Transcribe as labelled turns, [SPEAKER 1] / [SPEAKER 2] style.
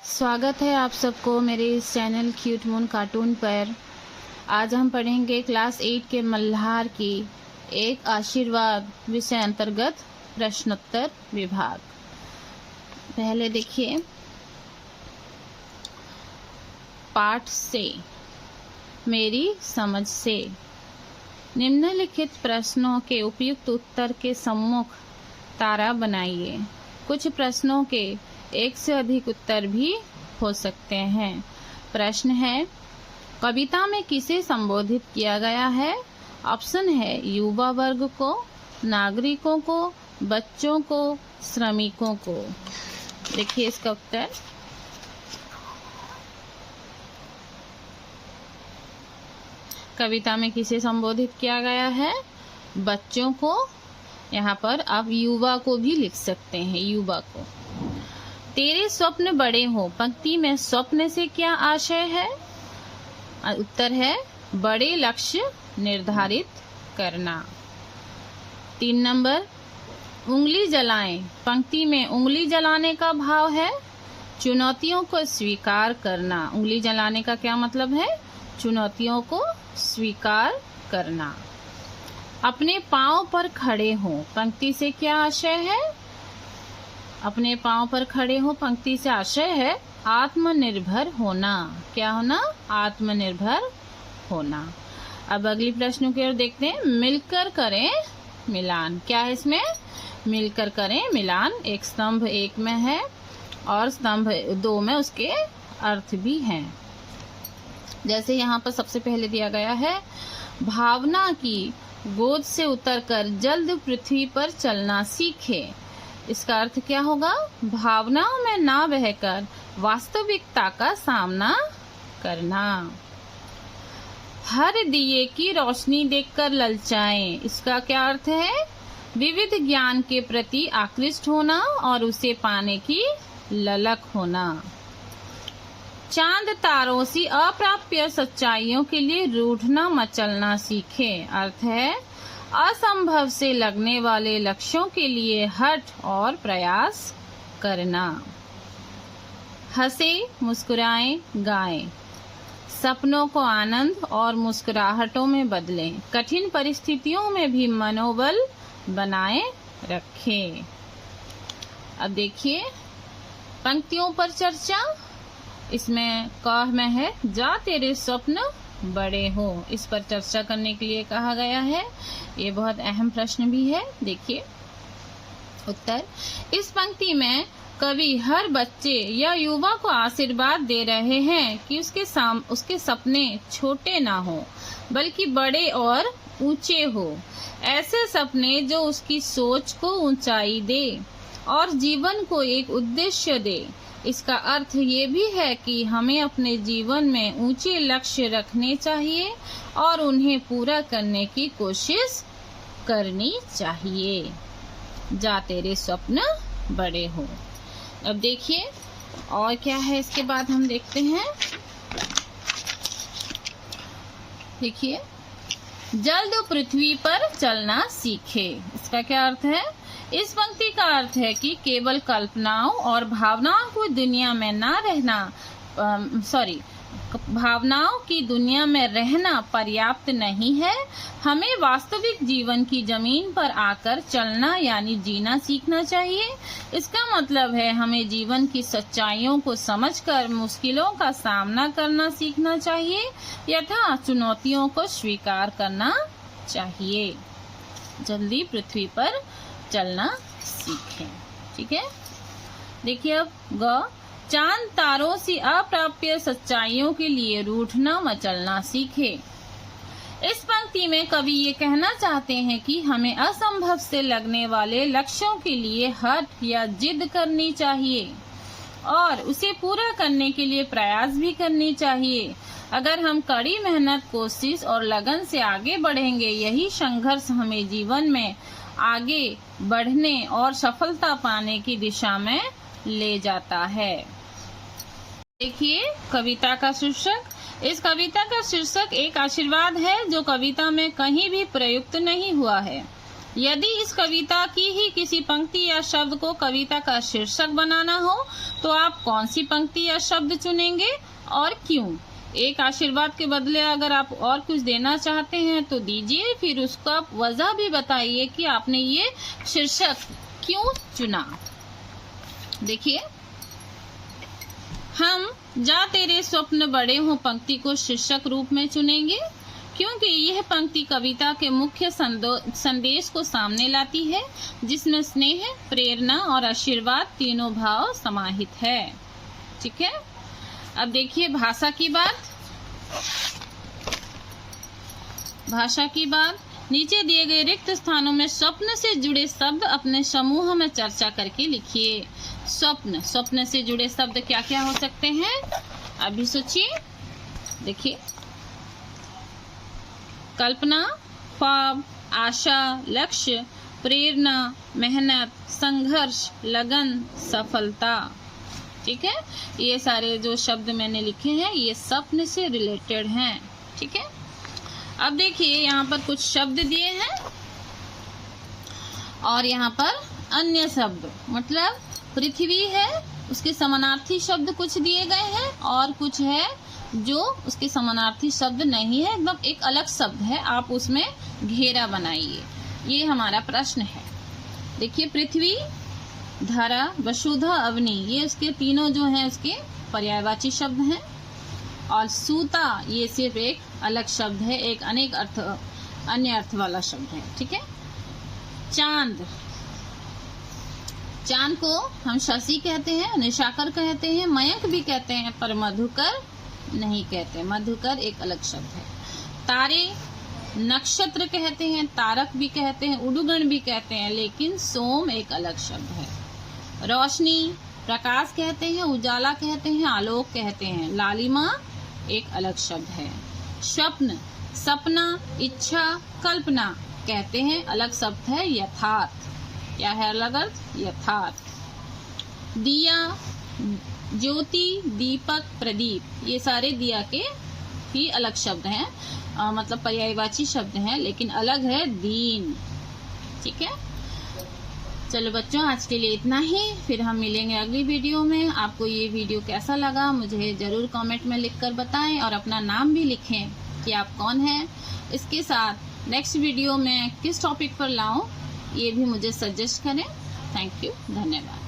[SPEAKER 1] स्वागत है आप सबको मेरे इस चैनल क्यूट मून कार्टून पर। आज हम पढ़ेंगे क्लास 8 के मल्हार की एक आशीर्वाद विषय अंतर्गत प्रश्नोत्तर विभाग। पहले देखिए पाठ से मेरी समझ से निम्नलिखित प्रश्नों के उपयुक्त उत्तर के सम्मुख तारा बनाइए। कुछ प्रश्नों के एक से अधिक उत्तर भी हो सकते हैं। प्रश्न है, कविता में किसे संबोधित किया गया है? ऑप्शन है युवा वर्ग को, नागरिकों को, बच्चों को, श्रमिकों को। देखिए इसका उत्तर। कविता में किसे संबोधित किया गया है? बच्चों को। यहाँ पर आप युवा को भी लिख सकते हैं, युवा को। तेरे स्वप्न बड़े हो पंक्ति में स्वप्न से क्या आशय है? उत्तर है बड़े लक्ष्य निर्धारित करना। 3 नंबर, उंगली जलाएं पंक्ति में उंगली जलाने का भाव है चुनौतियों को स्वीकार करना। उंगली जलाने का क्या मतलब है? चुनौतियों को स्वीकार करना। अपने पांव पर खड़े हो पंक्ति से क्या आशय है? अपने पांव पर खड़े हो पंक्ति से आशय है आत्मनिर्भर होना। क्या होना? आत्मनिर्भर होना। अब अगली प्रश्न की ओर देखते हैं। मिलकर करें मिलान। क्या है इसमें? मिलकर करें मिलान। एक स्तंभ 1 में है और स्तंभ 2 में उसके अर्थ भी हैं। जैसे यहाँ पर सबसे पहले दिया गया है, भावना की गोद से उतरकर जल्द पृथ्वी पर चलना सीखे। इसका अर्थ क्या होगा? भावनाओं में ना बहकर वास्तविकता का सामना करना। हर दिए की रोशनी देखकर ललचाएं। इसका क्या अर्थ है? विविध ज्ञान के प्रति आकृष्ट होना और उसे पाने की ललक होना। चांद तारों सी अप्राप्य सच्चाइयों के लिए रूठना मचलना सीखे। अर्थ है असंभव से लगने वाले लक्ष्यों के लिए हठ और प्रयास करना। हंसे मुस्कुराएं गाएं। सपनों को आनंद और मुस्कुराहटों में बदलें। कठिन परिस्थितियों में भी मनोबल बनाए रखें। अब देखिए पंक्तियों पर चर्चा। इसमें क में है जा तेरे स्वप्न बड़े हो। इस पर चर्चा करने के लिए कहा गया है। ये बहुत अहम प्रश्न भी है। देखिए उत्तर। इस पंक्ति में कवि हर बच्चे या युवा को आशीर्वाद दे रहे हैं कि उसके सपने छोटे ना हो बल्कि बड़े और ऊंचे हो। ऐसे सपने जो उसकी सोच को ऊंचाई दे और जीवन को एक उद्देश्य दे। इसका अर्थ ये भी है कि हमें अपने जीवन में ऊंचे लक्ष्य रखने चाहिए और उन्हें पूरा करने की कोशिश करनी चाहिए। जा तेरे स्वप्न बड़े हो। अब देखिए और क्या है इसके बाद हम देखते हैं। देखिए जल्द पृथ्वी पर चलना सीखे। इसका क्या अर्थ है? इस पंक्ति का अर्थ है कि केवल कल्पनाओं और भावनाओं की दुनिया में ना रहना भावनाओं की दुनिया में रहना पर्याप्त नहीं है। हमें वास्तविक जीवन की जमीन पर आकर चलना यानी जीना सीखना चाहिए। इसका मतलब है हमें जीवन की सच्चाइयों को समझकर मुश्किलों का सामना करना सीखना चाहिए यथा चुनौतियों को स्वीकार करना चाहिए। जल्दी पृथ्वी पर चलना सीखें। ठीक है। देखिए अब ग, चांद तारों से अप्राप्य सच्चाइयों के लिए रूठना मचलना सीखे। इस पंक्ति में कवि ये कहना चाहते हैं कि हमें असंभव से लगने वाले लक्ष्यों के लिए हठ या जिद करनी चाहिए और उसे पूरा करने के लिए प्रयास भी करनी चाहिए। अगर हम कड़ी मेहनत, कोशिश और लगन से आगे बढ़ेंगे, यही संघर्ष हमें जीवन में आगे बढ़ने और सफलता पाने की दिशा में ले जाता है। देखिए कविता का शीर्षक। इस कविता का शीर्षक एक आशीर्वाद है जो कविता में कहीं भी प्रयुक्त नहीं हुआ है। यदि इस कविता की ही किसी पंक्ति या शब्द को कविता का शीर्षक बनाना हो तो आप कौन सी पंक्ति या शब्द चुनेंगे और क्यों? एक आशीर्वाद के बदले अगर आप और कुछ देना चाहते हैं तो दीजिए, फिर उसका वजह भी बताइए कि आपने ये शीर्षक क्यों चुना। देखिए, हम जा तेरे स्वप्न बड़े हों पंक्ति को शीर्षक रूप में चुनेंगे क्योंकि यह पंक्ति कविता के मुख्य संदेश को सामने लाती है, जिसमें स्नेह, प्रेरणा और आशीर्वाद तीनों भाव समाहित है। ठीक है, अब देखिए भाषा की बात। भाषा की बात, नीचे दिए गए रिक्त स्थानों में स्वप्न से जुड़े शब्द अपने समूह में चर्चा करके लिखिए। स्वप्न, स्वप्न से जुड़े शब्द क्या क्या हो सकते हैं, अभी सोचिए। देखिए, कल्पना, ख्वाब, आशा, लक्ष्य, प्रेरणा, मेहनत, संघर्ष, लगन, सफलता। ठीक है, ये सारे जो शब्द मैंने लिखे हैं ये स्वप्न से रिलेटेड हैं। ठीक है, अब देखिए यहाँ पर कुछ शब्द दिए हैं और यहाँ पर अन्य शब्द, मतलब पृथ्वी है उसके समानार्थी शब्द कुछ दिए गए हैं और कुछ है जो उसके समानार्थी शब्द नहीं है, एकदम एक अलग शब्द है, आप उसमें घेरा बनाइए। ये हमारा प्रश्न है। देखिए, पृथ्वी, धरा, वसुधा, अवनी, ये उसके तीनों जो हैं उसके पर्यायवाची शब्द हैं। और सूता ये सिर्फ एक अलग शब्द है, एक अनेक अर्थ, अन्य अर्थ वाला शब्द है। ठीक है, चांद, चांद को हम शशि कहते हैं, निशाकर कहते हैं, मयंक भी कहते हैं, पर मधुकर नहीं कहते। मधुकर एक अलग शब्द है। तारे, नक्षत्र कहते हैं, तारक भी कहते हैं, उडुगण भी कहते हैं, लेकिन सोम एक अलग शब्द है। रोशनी, प्रकाश कहते हैं, उजाला कहते हैं, आलोक कहते हैं, लालिमा एक अलग शब्द है। स्वप्न, सपना, इच्छा, कल्पना कहते हैं, अलग शब्द है यथार्थ। क्या है अलग अर्थ? यथार्थ। दिया, ज्योति, दीपक, प्रदीप, ये सारे दिया के ही अलग शब्द हैं, मतलब पर्यायवाची शब्द हैं, लेकिन अलग है दीन। ठीक है, चलो बच्चों, आज के लिए इतना ही। फिर हम मिलेंगे अगली वीडियो में। आपको ये वीडियो कैसा लगा मुझे जरूर कमेंट में लिखकर बताएं और अपना नाम भी लिखें कि आप कौन हैं। इसके साथ नेक्स्ट वीडियो में किस टॉपिक पर लाऊं ये भी मुझे सजेस्ट करें। थैंक यू, धन्यवाद।